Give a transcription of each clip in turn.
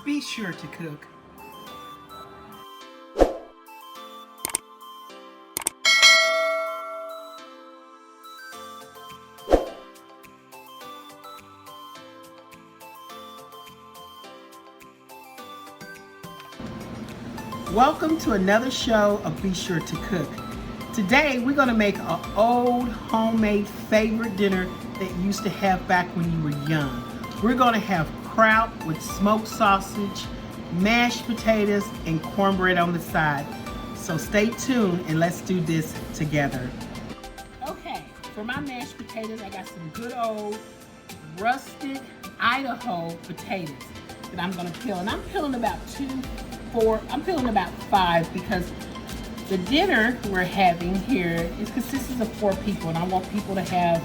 Be sure to cook. Welcome to another show of Be Sure to Cook. Today we're going to make an old homemade favorite dinner that you used to have back when you were young. We're going to have kraut with smoked sausage, mashed potatoes, and cornbread on the side. So stay tuned and let's do this together. Okay, for my mashed potatoes I got some good old rusted Idaho potatoes that I'm going to peel. And I'm peeling about 5 because the dinner we're having here consists of 4 people and I want people to have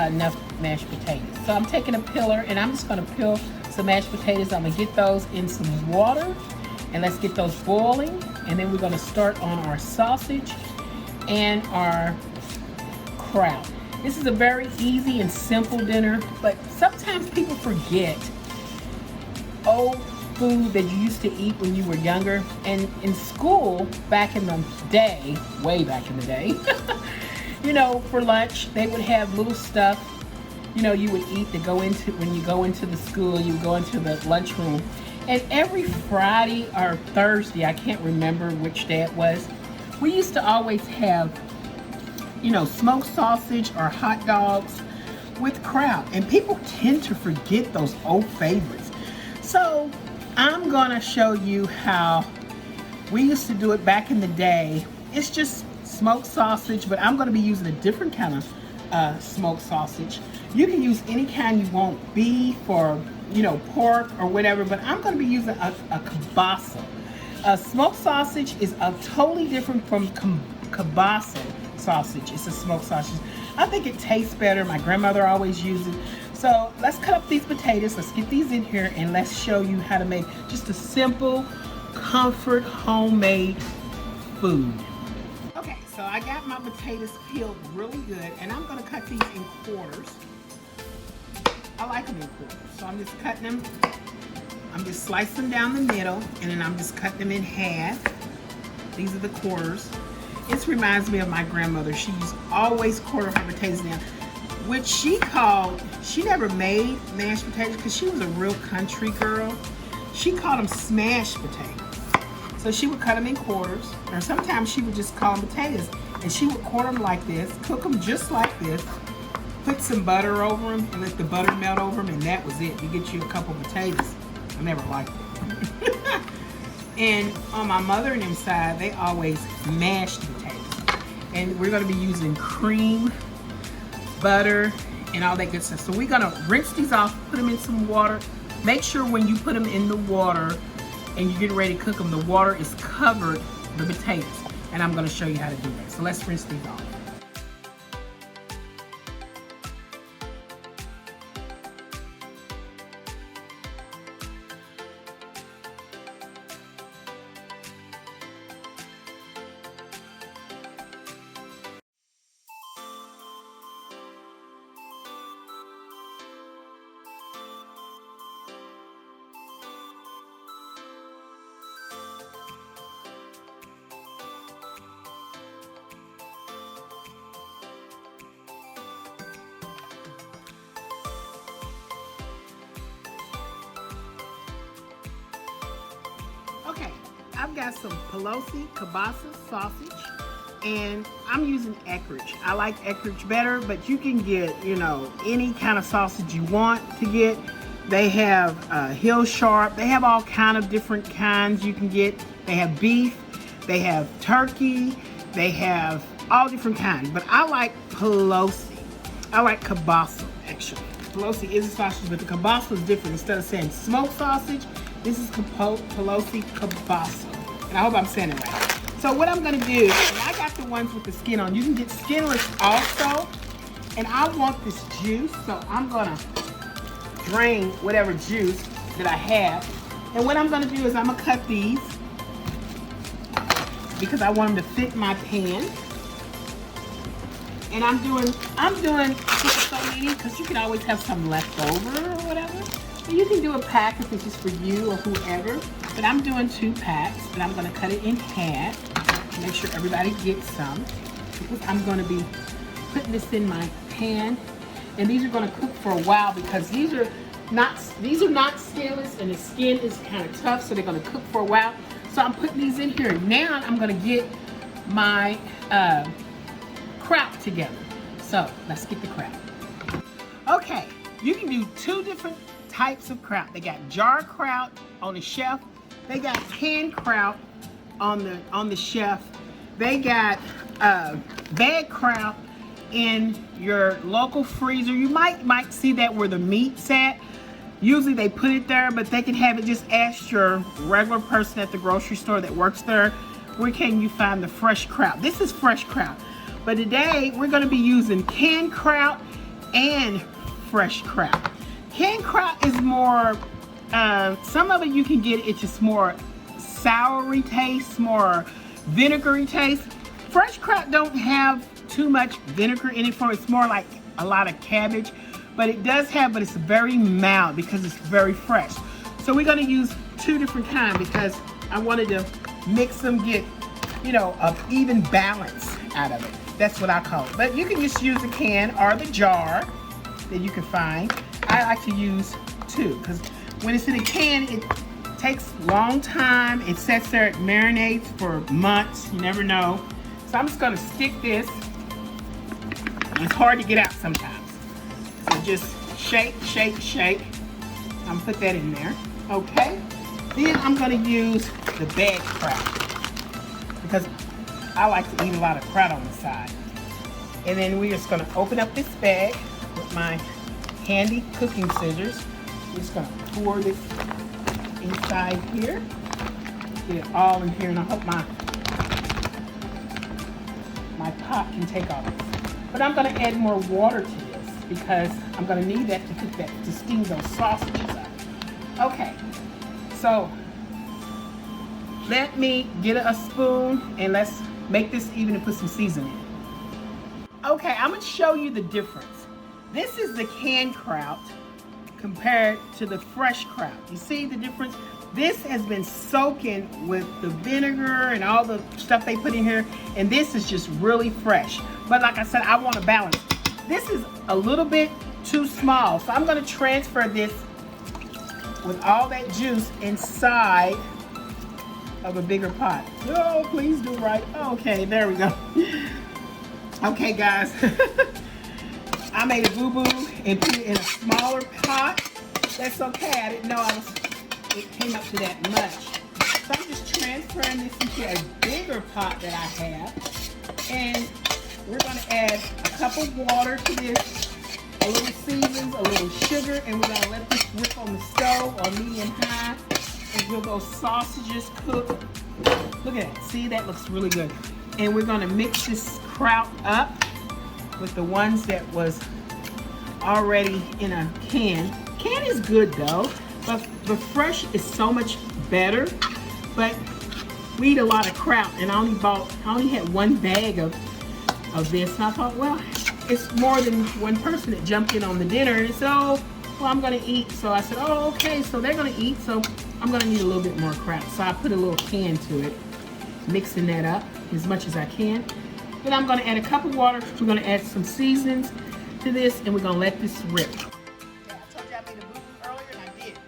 enough mashed potatoes. So I'm taking a peeler and I'm just going to peel some mashed potatoes. I'm going to get those in some water and let's get those boiling, and then we're going to start on our sausage and our kraut. This is a very easy and simple dinner, but sometimes people forget old food that you used to eat when you were younger. And in school back in the day, way back in the day, you know, for lunch they would have little stuff, you know, you would eat to go into, when you go into the school, you go into the lunchroom. And every Friday or Thursday, I can't remember which day it was, we used to always have, you know, smoked sausage or hot dogs with kraut, and people tend to forget those old favorites. So I'm gonna show you how we used to do it back in the day. It's just smoked sausage, but I'm gonna be using a different kind of smoked sausage. You can use any kind you want, beef or, you know, pork or whatever, but I'm gonna be using a kielbasa. Smoked sausage is totally different from kielbasa sausage. It's a smoked sausage. I think it tastes better. My grandmother always used it. So let's cut up these potatoes. Let's get these in here and let's show you how to make just a simple, comfort, homemade food. Okay, so I got my potatoes peeled really good and I'm gonna cut these in quarters. I like them in quarters. So I'm just cutting them. I'm just slicing them down the middle and then I'm just cutting them in half. These are the quarters. This reminds me of my grandmother. She used always quarter her potatoes down, which she never made mashed potatoes because she was a real country girl. She called them smashed potatoes. So she would cut them in quarters, or sometimes she would just call them potatoes. And she would quarter them like this, cook them just like this, put some butter over them, and let the butter melt over them, and that was it. You get you a couple potatoes. I never liked it. And on my mother and them side, they always mashed potatoes. And we're gonna be using cream, butter, and all that good stuff. So we're gonna rinse these off, put them in some water. Make sure when you put them in the water and you get ready to cook them, the water is covered the potatoes. And I'm gonna show you how to do that. So let's rinse these off. Okay, I've got some kielbasa sausage, and I'm using Eckrich. I like Eckrich better, but you can get, you know, any kind of sausage you want to get. They have Hill Sharp. They have all kind of different kinds you can get. They have beef. They have turkey. They have all different kinds. But I like Pelosi. I like kielbasa, actually. Pelosi is a sausage, but the kielbasa is different. Instead of saying smoked sausage, this is Pelosi kielbasa. And I hope I'm saying it right. So what I'm gonna do, and I got the ones with the skin on. You can get skinless also. And I want this juice, so I'm gonna drain whatever juice that I have. And what I'm gonna do is I'm gonna cut these because I want them to fit my pan. And I'm doing just so many because you can always have some left over or whatever. And you can do a pack if it's just for you or whoever, but I'm doing 2 packs, and I'm gonna cut it in half to make sure everybody gets some, because I'm gonna be putting this in my pan, and these are gonna cook for a while because these are not skinless, and the skin is kind of tough, so they're gonna cook for a while. So I'm putting these in here. Now I'm gonna get my kraut together. So let's get the kraut. Okay, you can do 2 different types of kraut. They got jar kraut on the shelf. They got canned kraut on the shelf. They got bag kraut in your local freezer. You might see that where the meat's at. Usually they put it there, but they can have it. Just ask your regular person at the grocery store that works there, where can you find the fresh kraut? This is fresh kraut. But today we're gonna be using canned kraut and fresh kraut. Canned kraut is more, some of it you can get, it's just more soury taste, more vinegary taste. Fresh kraut don't have too much vinegar in it, it's more like a lot of cabbage. But it does have, but it's very mild because it's very fresh. So we're gonna use 2 different kinds because I wanted to mix them, get, you know, an even balance out of it. That's what I call it. But you can just use the can or the jar that you can find. I like to use 2 because when it's in a can, it takes a long time. It sits there, it marinates for months. You never know. So I'm just gonna stick this. It's hard to get out sometimes. So just shake, shake, shake. I'm gonna put that in there. Okay. Then I'm gonna use the bag kraut because I like to eat a lot of kraut on the side. And then we're just gonna open up this bag with my handy cooking scissors. We're just gonna pour this inside here. Get it all in here, and I hope my pot can take all this. But I'm gonna add more water to this because I'm gonna need that to cook that, to steam those sausages up. Okay, so let me get a spoon and let's make this even and put some seasoning in it. Okay, I'm gonna show you the difference. This is the canned kraut compared to the fresh kraut. You see the difference? This has been soaking with the vinegar and all the stuff they put in here, and this is just really fresh. But like I said, I want to balance. This is a little bit too small, so I'm going to transfer this with all that juice inside of a bigger pot. Oh, please do right. Okay, there we go. Okay, guys. I made a boo-boo and put it in a smaller pot. That's okay. I didn't know it came up to that much. So I'm just transferring this into a bigger pot that I have. And we're going to add a cup of water to this, a little seasons, a little sugar, and we're going to let this whip on the stove on medium-high until those sausages cook. Look at that. See, that looks really good. And we're going to mix this kraut up with the ones that was already in a can. Can is good though, but the fresh is so much better. But we eat a lot of kraut, and I only had 1 bag of this, and I thought, well, it's more than one person that jumped in on the dinner and said, oh, well, I'm gonna eat. So I said, oh, okay, so they're gonna eat, so I'm gonna need a little bit more kraut. So I put a little can to it, mixing that up as much as I can. Then I'm gonna add a cup of water. We're gonna add some seasonings to this, and we're gonna let this rip. Yeah, I told you I made a boo-boo earlier, and I did.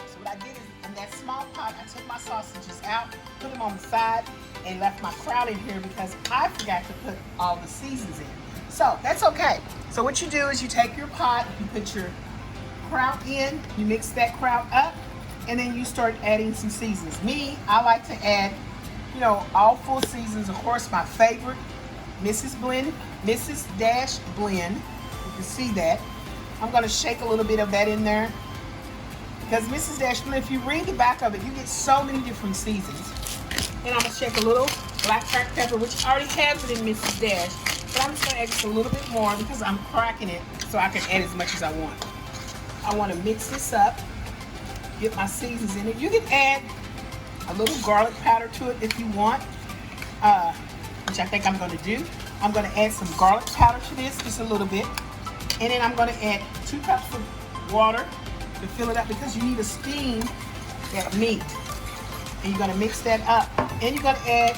So what I did is, in that small pot, I took my sausages out, put them on the side, and left my kraut in here because I forgot to put all the seasons in. So that's okay. So what you do is you take your pot, you put your kraut in, you mix that kraut up, and then you start adding some seasons. Me, I like to add, you know, all full seasons. Of course, my favorite, Mrs. Dash Blend. You can see that. I'm gonna shake a little bit of that in there because Mrs. Dash Blend, if you read the back of it, you get so many different seasons. And I'm gonna shake a little black pepper, which already has it in Mrs. Dash, but I'm just gonna add just a little bit more because I'm cracking it so I can add as much as I want. I wanna mix this up, get my seasons in it. You can add a little garlic powder to it if you want, which I think I'm gonna do. I'm gonna add some garlic powder to this, just a little bit. And then I'm gonna add 2 cups of water to fill it up because you need to steam that meat. And you're gonna mix that up. And you're gonna add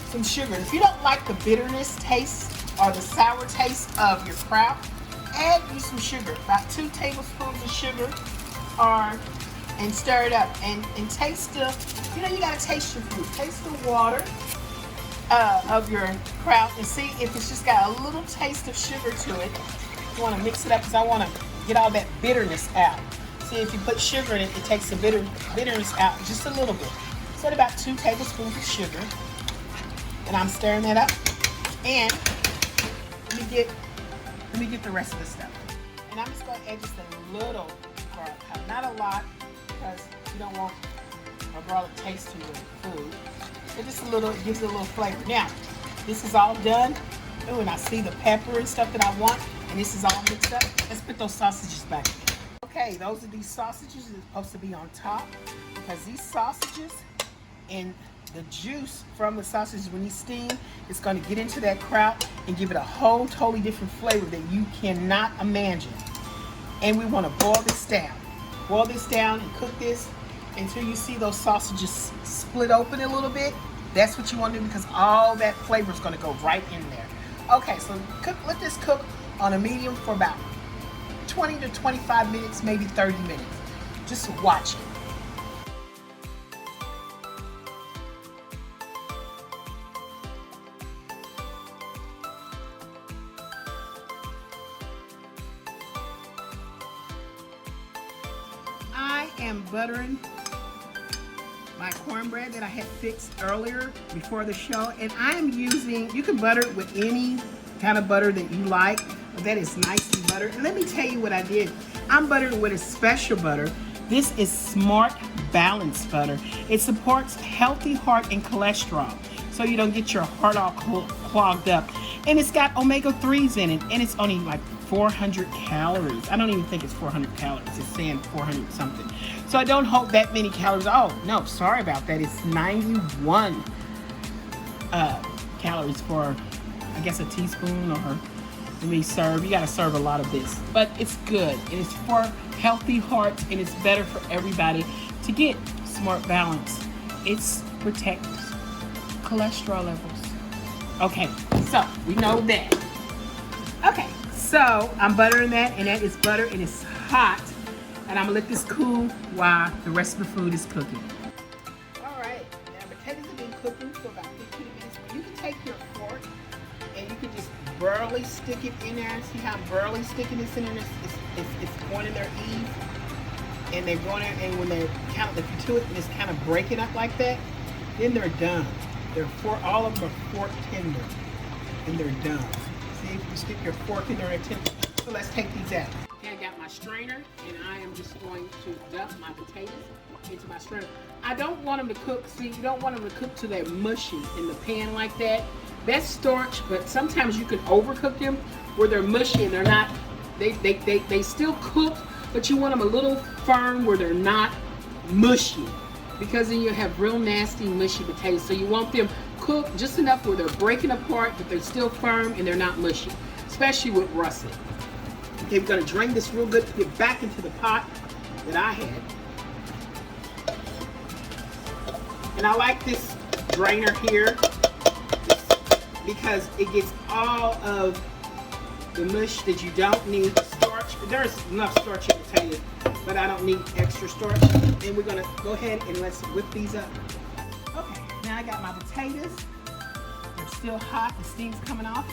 some sugar. If you don't like the bitterness taste or the sour taste of your kraut, add you some sugar, about 2 tablespoons of sugar, and stir it up. And taste the, you gotta taste your food. Taste the water of your kraut and see if it's just got a little taste of sugar to it. You wanna mix it up because I wanna get all that bitterness out. See, if you put sugar in it, it takes the bitterness out just a little bit. So about 2 tablespoons of sugar. And I'm stirring that up. And let me get the rest of the stuff. And I'm just gonna add just a little garlic powder, not a lot, because you don't want a garlic taste to your food. But just a little, it gives it a little flavor. Now, this is all done. Oh, and I see the pepper and stuff that I want, and this is all mixed up. Let's put those sausages back in. Okay, these sausages are supposed to be on top, because these sausages and the juice from the sausages, when you steam, it's going to get into that kraut and give it a whole totally different flavor that you cannot imagine. And we want to boil this down. Boil this down and cook this until you see those sausages split open a little bit. That's what you want to do, because all that flavor is going to go right in there. Okay, so let this cook on a medium for about 20 to 25 minutes, maybe 30 minutes. Just watch it. I am buttering my cornbread that I had fixed earlier before the show, and I am using, you can butter it with any kind of butter that you like, but that is nicely buttered. And let me tell you what I did. I'm buttering with a special butter. This is Smart Balanced butter. It supports healthy heart and cholesterol, so you don't get your heart all clogged up. And it's got omega-3s in it, and it's only like 400 calories. I don't even think it's 400 calories. It's saying 400 something. So I don't hold that many calories. Oh, no, sorry about that. It's 91 calories for, I guess, a teaspoon, or let me serve. You got to serve a lot of this. But it's good. And it's for healthy hearts, and it's better for everybody to get Smart Balance. It protects cholesterol levels. Okay, so we know that. Okay. So I'm buttering that, and that is butter, and it's hot. And I'm gonna let this cool while the rest of the food is cooking. All right, now potatoes have been cooking for about 15 minutes. You can take your fork and you can just burly stick it in there. See how I'm burly sticking this in there? It's going in there ease. And they're going in, and when they're kind of, if you do it and it's kind of breaking up like that, then they're done. All of them are fork tender, and they're done. See if you stick your fork in there. So let's take these out. Okay, I got my strainer, and I am just going to dump my potatoes into my strainer. I don't want them to cook. See, you don't want them to cook till they're mushy in the pan like that. That's starch, but sometimes you can overcook them where they're mushy and they're not. They still cook, but you want them a little firm where they're not mushy, because then you have real nasty mushy potatoes. So you want them cooked just enough where they're breaking apart, but they're still firm and they're not mushy, especially with russet. Okay, we're gonna drain this real good to get back into the pot that I had. And I like this drainer here because it gets all of the mush that you don't need. Starch, there's enough starch in potatoes, but I don't need extra starch. And we're gonna go ahead and let's whip these up. Okay, now I got my potatoes. They're still hot, the steam's coming off.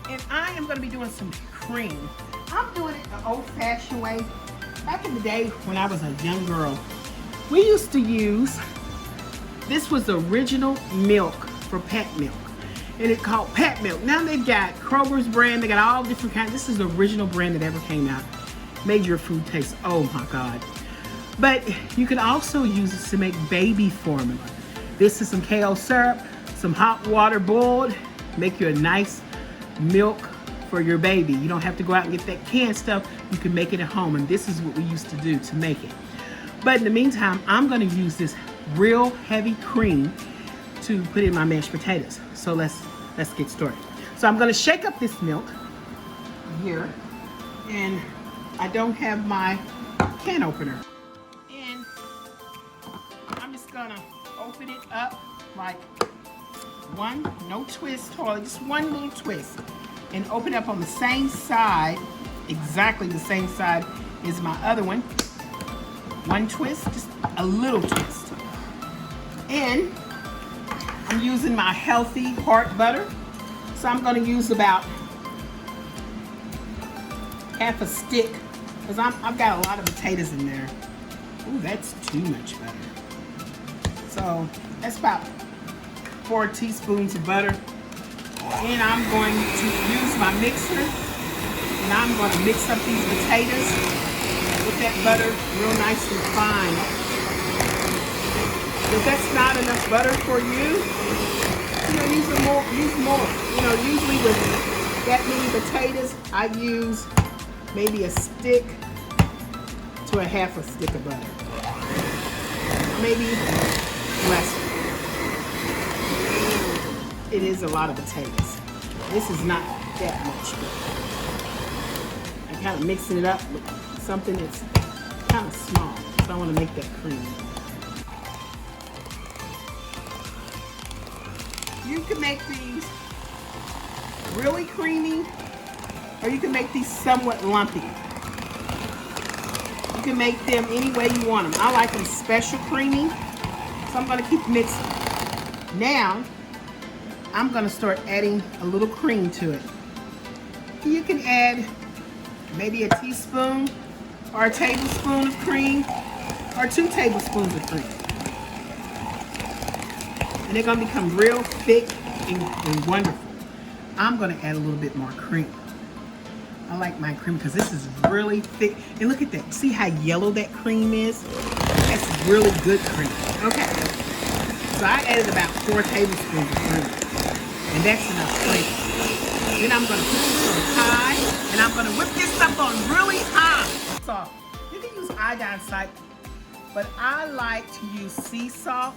And I am gonna be doing some cream. I'm doing it the old-fashioned way. Back in the day when I was a young girl, we used to use, this was the original milk for pet milk. And it's called pet milk. Now they've got Kroger's brand, they got all different kinds. This is the original brand that ever came out. Made your food taste, oh my God. But you can also use this to make baby formula. This is some kale syrup, some hot water boiled, make you a nice milk for your baby. You don't have to go out and get that canned stuff. You can make it at home, and this is what we used to do to make it. But in the meantime, I'm gonna use this real heavy cream to put in my mashed potatoes. So let's get started. So I'm gonna shake up this milk here, and I don't have my can opener. And I'm just gonna open it up like one, no twist, hardly, just one little twist. And open it up on the same side, exactly the same side as my other one. One twist, just a little twist. And I'm using my healthy heart butter. So I'm gonna use about half a stick, because I've got a lot of potatoes in there. Ooh, that's too much butter. So that's about 4 teaspoons of butter. And I'm going to use my mixer, and I'm going to mix up these potatoes with that butter real nice and fine. If that's not enough butter for you, use more. Usually with that many potatoes, I use maybe a stick to a half a stick of butter. Maybe less. It is a lot of potatoes. This is not that much butter. I'm kind of mixing it up with something that's kind of small. So I want to make that creamy. You can make these really creamy, or you can make these somewhat lumpy. You can make them any way you want them. I like them special creamy, so I'm going to keep mixing. Now, I'm going to start adding a little cream to it. You can add maybe a teaspoon or a tablespoon of cream, or 2 tablespoons of cream. And they're going to become real thick and wonderful. I'm going to add a little bit more cream. I like my cream because this is really thick. And look at that. See how yellow that cream is? That's really good cream. Okay. So I added about 4 tablespoons of cream. And that's enough cream. Then I'm going to put this on high. And I'm going to whip this up on really high. So you can use iodine salt, but I like to use sea salt.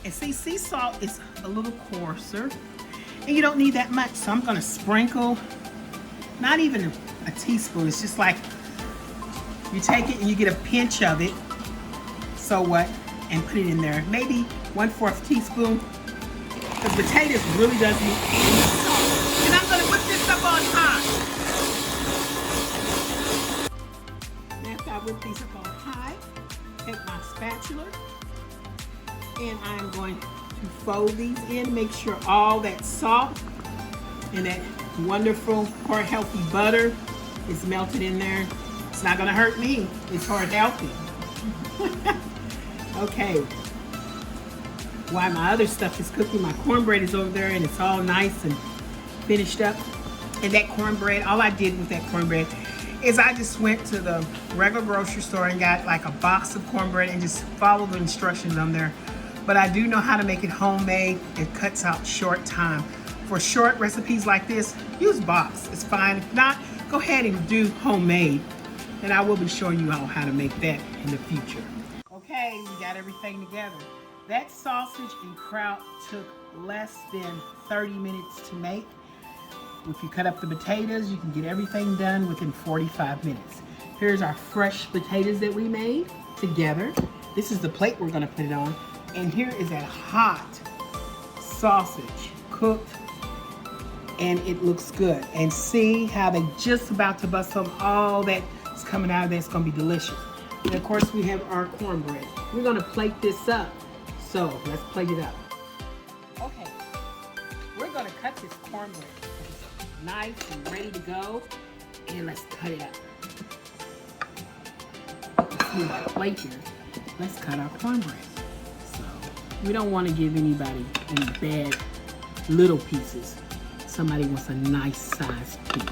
And see, sea salt is a little coarser, and you don't need that much. So I'm gonna sprinkle, not even a teaspoon. It's just like you take it and you get a pinch of it. So what? And put it in there. Maybe 1/4 teaspoon, because potatoes really does need any salt. And I'm gonna whip this up on high. And after I whip these up on high, take my spatula. And I'm going to fold these in, make sure all that salt and that wonderful heart healthy butter is melted in there. It's not going to hurt me. It's heart healthy. Okay. While my other stuff is cooking, my cornbread is over there and it's all nice and finished up. And that cornbread, all I did with that cornbread is I just went to the regular grocery store and got like a box of cornbread and just followed the instructions on there. But I do know how to make it homemade. It cuts out short time. For short recipes like this, use box. It's fine. If not, go ahead and do homemade. And I will be showing you all how to make that in the future. Okay, we got everything together. That sausage and kraut took less than 30 minutes to make. If you cut up the potatoes, you can get everything done within 45 minutes. Here's our fresh potatoes that we made together. This is the plate we're gonna put it on. And here is that hot sausage cooked, and it looks good. And see how they just about to bust some, all that's coming out of there. It's gonna be delicious. And of course we have our cornbread. We're gonna plate this up. So let's plate it up. Okay, we're gonna cut this cornbread. It's nice and ready to go. And let's cut it up. Let's move our plate here. Let's cut our cornbread. We don't want to give anybody any bad little pieces. Somebody wants a nice size piece.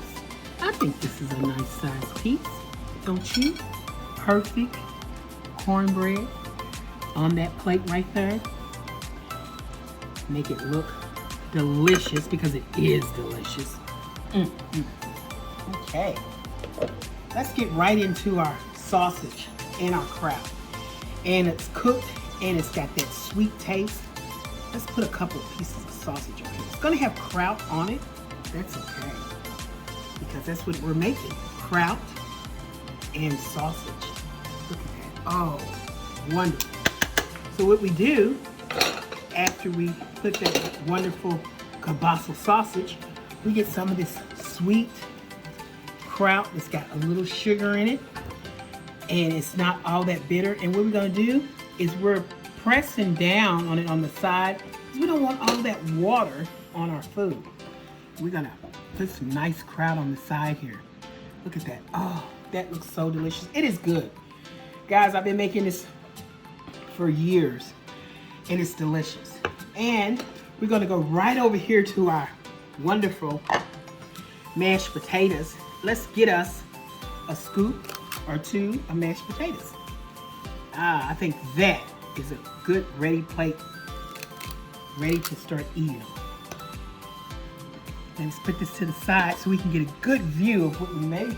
I think this is a nice size piece, don't you? Perfect cornbread on that plate right there. Make it look delicious, because it is delicious. Okay, let's get right into our sausage and our kraut. And it's cooked. And it's got that sweet taste. Let's put a couple of pieces of sausage on here. It's gonna have kraut on it. That's okay, because that's what we're making, kraut and sausage. Oh, wonderful. So what we do, after we put that wonderful kielbasa sausage, we get some of this sweet kraut that's got a little sugar in it, and it's not all that bitter. And what we're gonna do is we're pressing down on it on the side, because we don't want all that water on our food. We're gonna put some nice kraut on the side here. Look at that. Oh, that looks so delicious. It is good. Guys, I've been making this for years, and it's delicious. And we're gonna go right over here to our wonderful mashed potatoes. Let's get us a scoop or two of mashed potatoes. I think that is a good ready plate, ready to start eating. And let's put this to the side so we can get a good view of what we made.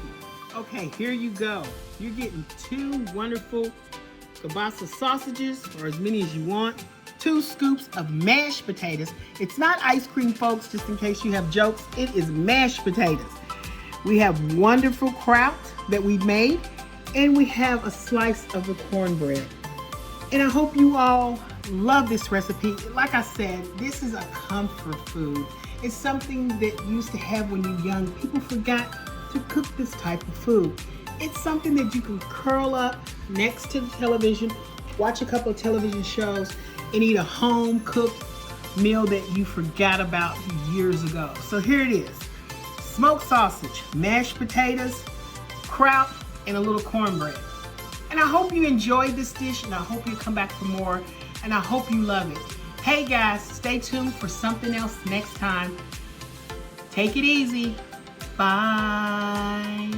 Okay, here you go. You're getting two wonderful kielbasa sausages, or as many as you want. 2 scoops of mashed potatoes. It's not ice cream, folks, just in case you have jokes. It is mashed potatoes. We have wonderful kraut that we made, and we have a slice of the cornbread. And I hope you all love this recipe. Like I said, this is a comfort food. It's something that you used to have when you were young. People forgot to cook this type of food. It's something that you can curl up next to the television, watch a couple of television shows, and eat a home-cooked meal that you forgot about years ago. So here it is. Smoked sausage, mashed potatoes, kraut, and a little cornbread. And I hope you enjoyed this dish, and I hope you come back for more, and I hope you love it. Hey guys, stay tuned for something else next time. Take it easy. Bye.